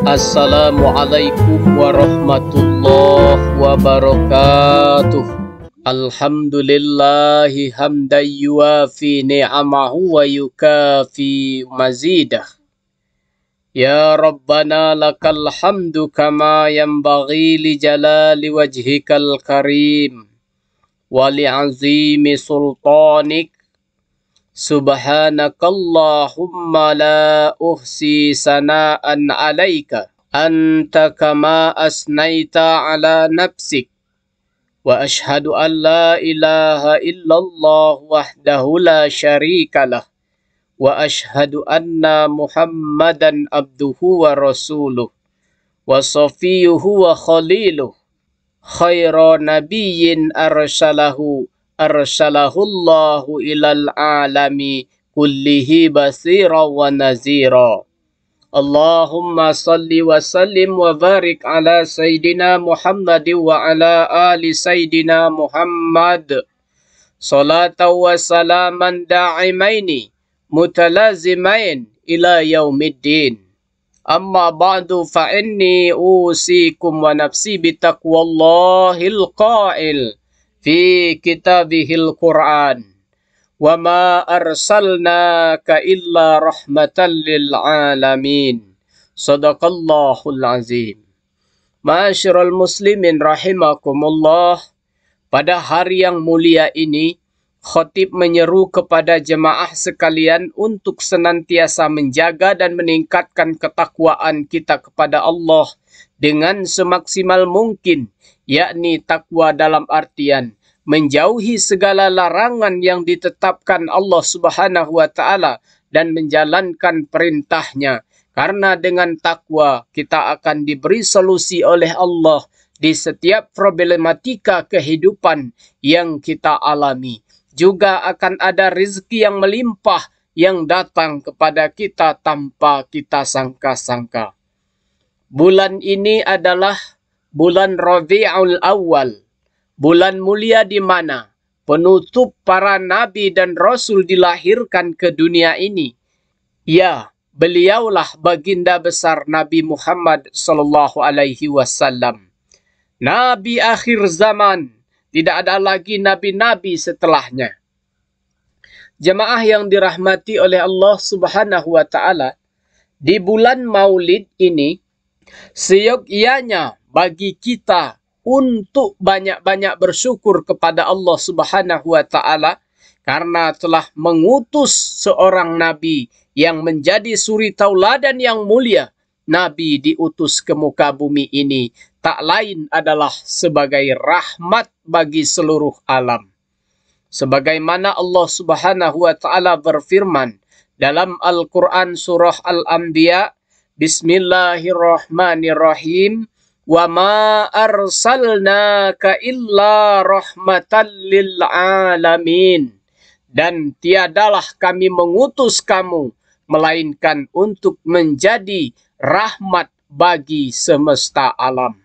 Assalamualaikum warahmatullahi wabarakatuh. Alhamdulillahi hamdan yuafi ni'amahu wa yukafi mazidah. Ya Rabbana lakal hamdu kama yanbaghi li jalali wajhikal karim wa li'azimi sultanik. Subhanakallahumma la uhsi sana'an alaika anta kama asnaita ala nafsik wa ashhadu an la ilaha illallah wahdahu la syarika lah wa ashhadu anna muhammadan abduhu wa rasuluh wa safiyuhu wa khaliluh khaira nabiyyin arsalahullahu ilal alami kullihi basira wa nazira. Allahumma salli wa sallim wa barik ala Sayyidina Muhammad wa ala ali Sayyidina Muhammad salatan wa salaman da'imaini mutalazimain ila yaumiddin. Amma ba'du fa inni usikum wa nafsi bitaqwallahil qail fi kitabihil Qur'an wa ma arsalnaka illa rahmatan lil alamin. Sadaqallahul azim. Ma'asyiral muslimin rahimakumullah. Pada hari yang mulia ini, khatib menyeru kepada jemaah sekalian untuk senantiasa menjaga dan meningkatkan ketakwaan kita kepada Allah dengan semaksimal mungkin, yakni takwa dalam artian menjauhi segala larangan yang ditetapkan Allah Subhanahu wa taala dan menjalankan perintahnya. Karena dengan takwa kita akan diberi solusi oleh Allah di setiap problematika kehidupan yang kita alami. Juga akan ada rezeki yang melimpah yang datang kepada kita tanpa kita sangka-sangka. Bulan ini adalah bulan Rabiul Awal, bulan mulia di mana penutup para nabi dan rasul dilahirkan ke dunia ini. Ya, beliaulah baginda besar Nabi Muhammad sallallahu alaihi wasallam. Nabi akhir zaman, tidak ada lagi nabi-nabi setelahnya. Jemaah yang dirahmati oleh Allah Subhanahu wa taala, di bulan Maulid ini seyogyanya bagi kita untuk banyak-banyak bersyukur kepada Allah Subhanahu wa taala karena telah mengutus seorang nabi yang menjadi suri tauladan yang mulia. Nabi diutus ke muka bumi ini tak lain adalah sebagai rahmat bagi seluruh alam. Sebagaimana Allah Subhanahu wa taala berfirman dalam Al-Qur'an surah Al-Anbiya, Bismillahirrahmanirrahim. Wa ma arsalnaka illa rahmatan lil alamin. Dan tiadalah kami mengutus kamu melainkan untuk menjadi rahmat bagi semesta alam.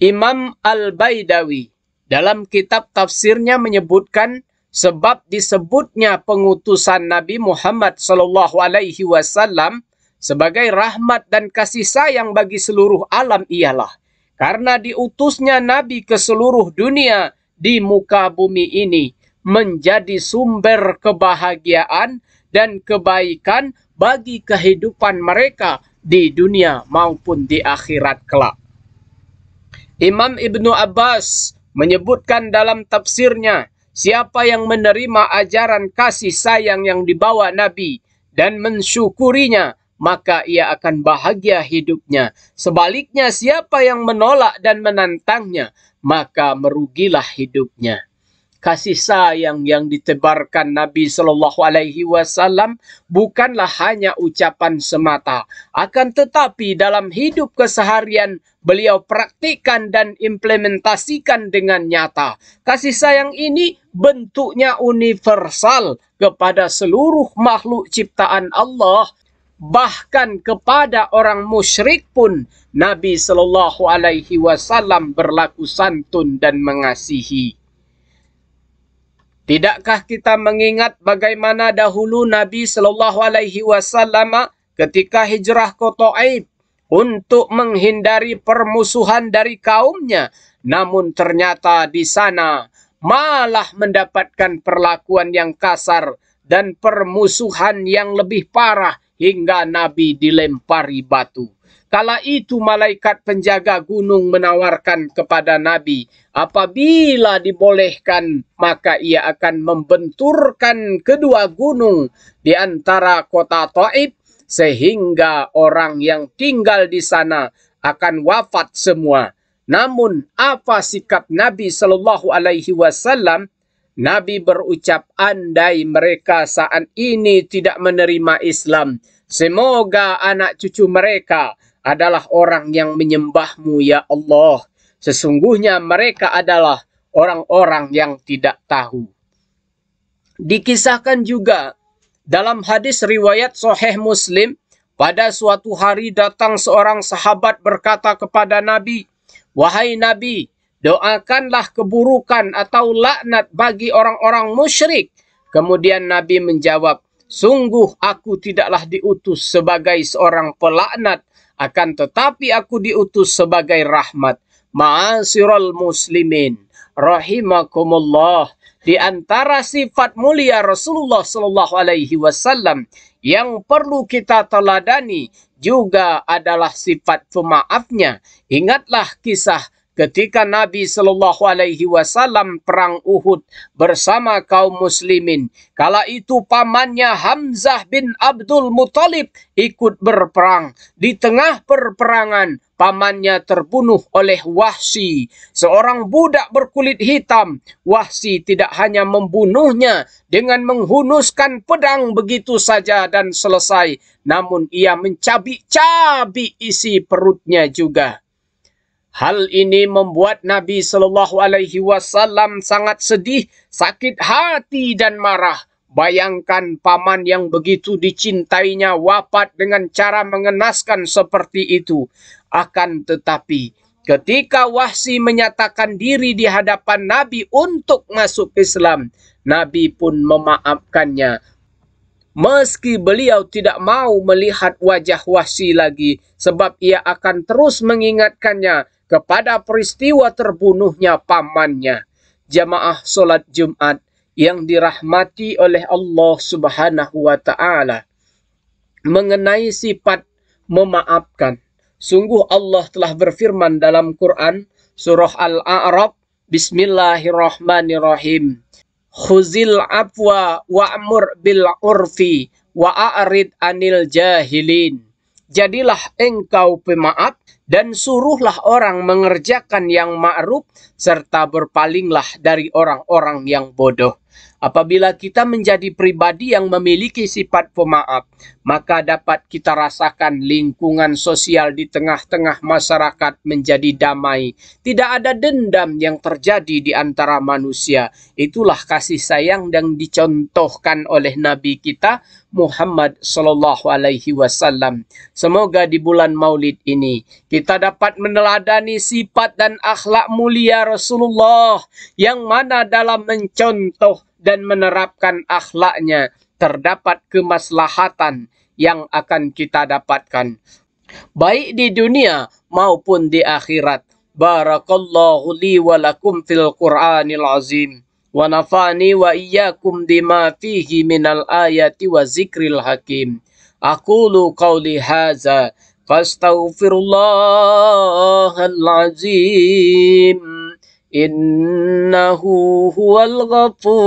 Imam Al-Baidawi dalam kitab tafsirnya menyebutkan sebab disebutnya pengutusan Nabi Muhammad sallallahu alaihi wasallam sebagai rahmat dan kasih sayang bagi seluruh alam ialah karena diutusnya Nabi ke seluruh dunia di muka bumi ini menjadi sumber kebahagiaan dan kebaikan bagi kehidupan mereka di dunia maupun di akhirat kelak. Imam Ibnu Abbas menyebutkan dalam tafsirnya, siapa yang menerima ajaran kasih sayang yang dibawa Nabi dan mensyukurinya, maka ia akan bahagia hidupnya. Sebaliknya, siapa yang menolak dan menantangnya, maka merugilah hidupnya. Kasih sayang yang ditebarkan Nabi Shallallahu Alaihi Wasallam bukanlah hanya ucapan semata, akan tetapi dalam hidup keseharian beliau praktikkan dan implementasikan dengan nyata. Kasih sayang ini bentuknya universal kepada seluruh makhluk ciptaan Allah. Bahkan kepada orang musyrik pun Nabi Shallallahu Alaihi Wasallam berlaku santun dan mengasihi. Tidakkah kita mengingat bagaimana dahulu Nabi Shallallahu Alaihi Wasallam ketika hijrah ke Taif untuk menghindari permusuhan dari kaumnya, namun ternyata di sana malah mendapatkan perlakuan yang kasar dan permusuhan yang lebih parah hingga Nabi dilempari batu. Kala itu malaikat penjaga gunung menawarkan kepada Nabi, apabila dibolehkan maka ia akan membenturkan kedua gunung di antara kota Taif sehingga orang yang tinggal di sana akan wafat semua. Namun apa sikap Nabi Shallallahu Alaihi Wasallam? Nabi berucap, andai mereka saat ini tidak menerima Islam, semoga anak cucu mereka adalah orang yang menyembahmu ya Allah. Sesungguhnya mereka adalah orang-orang yang tidak tahu. Dikisahkan juga dalam hadis riwayat Sahih Muslim, pada suatu hari datang seorang sahabat berkata kepada Nabi, wahai Nabi, doakanlah keburukan atau laknat bagi orang-orang musyrik. Kemudian Nabi menjawab, sungguh aku tidaklah diutus sebagai seorang pelaknat, akan tetapi aku diutus sebagai rahmat. Ma'asyiral muslimin, rahimakumullah. Di antara sifat mulia Rasulullah Sallallahu Alaihi Wasallam yang perlu kita teladani juga adalah sifat pemaafnya. Ingatlah kisah ketika Nabi Shallallahu Alaihi Wasallam perang Uhud bersama kaum muslimin. Kala itu pamannya Hamzah bin Abdul Muthalib ikut berperang. Di tengah perperangan pamannya terbunuh oleh Wahsy, seorang budak berkulit hitam. Wahsy tidak hanya membunuhnya dengan menghunuskan pedang begitu saja dan selesai, namun ia mencabik-cabik isi perutnya juga. Hal ini membuat Nabi Shallallahu Alaihi Wasallam sangat sedih, sakit hati dan marah. Bayangkan paman yang begitu dicintainya wafat dengan cara mengenaskan seperti itu. Akan tetapi ketika Wahsy menyatakan diri di hadapan Nabi untuk masuk Islam, Nabi pun memaafkannya. Meski beliau tidak mau melihat wajah Wahsy lagi, sebab ia akan terus mengingatkannya kepada peristiwa terbunuhnya pamannya. Jamaah solat Jumat yang dirahmati oleh Allah Subhanahu wa Ta'ala, mengenai sifat memaafkan. Sungguh Allah telah berfirman dalam Quran surah Al-A'raf, Bismillahirrahmanirrahim. Khuzil afwa wa'mur bil urfi wa'arid anil jahilin. Jadilah engkau pemaaf dan suruhlah orang mengerjakan yang ma'ruf serta berpalinglah dari orang-orang yang bodoh. Apabila kita menjadi pribadi yang memiliki sifat pemaaf, maka dapat kita rasakan lingkungan sosial di tengah-tengah masyarakat menjadi damai. Tidak ada dendam yang terjadi di antara manusia. Itulah kasih sayang yang dicontohkan oleh Nabi kita Muhammad Sallallahu Alaihi Wasallam. Semoga di bulan Maulid ini kita dapat meneladani sifat dan akhlak mulia Rasulullah, yang mana dalam mencontoh dan menerapkan akhlaknya terdapat kemaslahatan yang akan kita dapatkan baik di dunia maupun di akhirat. Barakallahu li wa lakum fil Qur'anil azim wa nafa'ani wa iyyakum bima fihi minal ayati wa zikril hakim. Aqulu qawli hadza fastaghfirullahal azim. Innahu huwal ghafur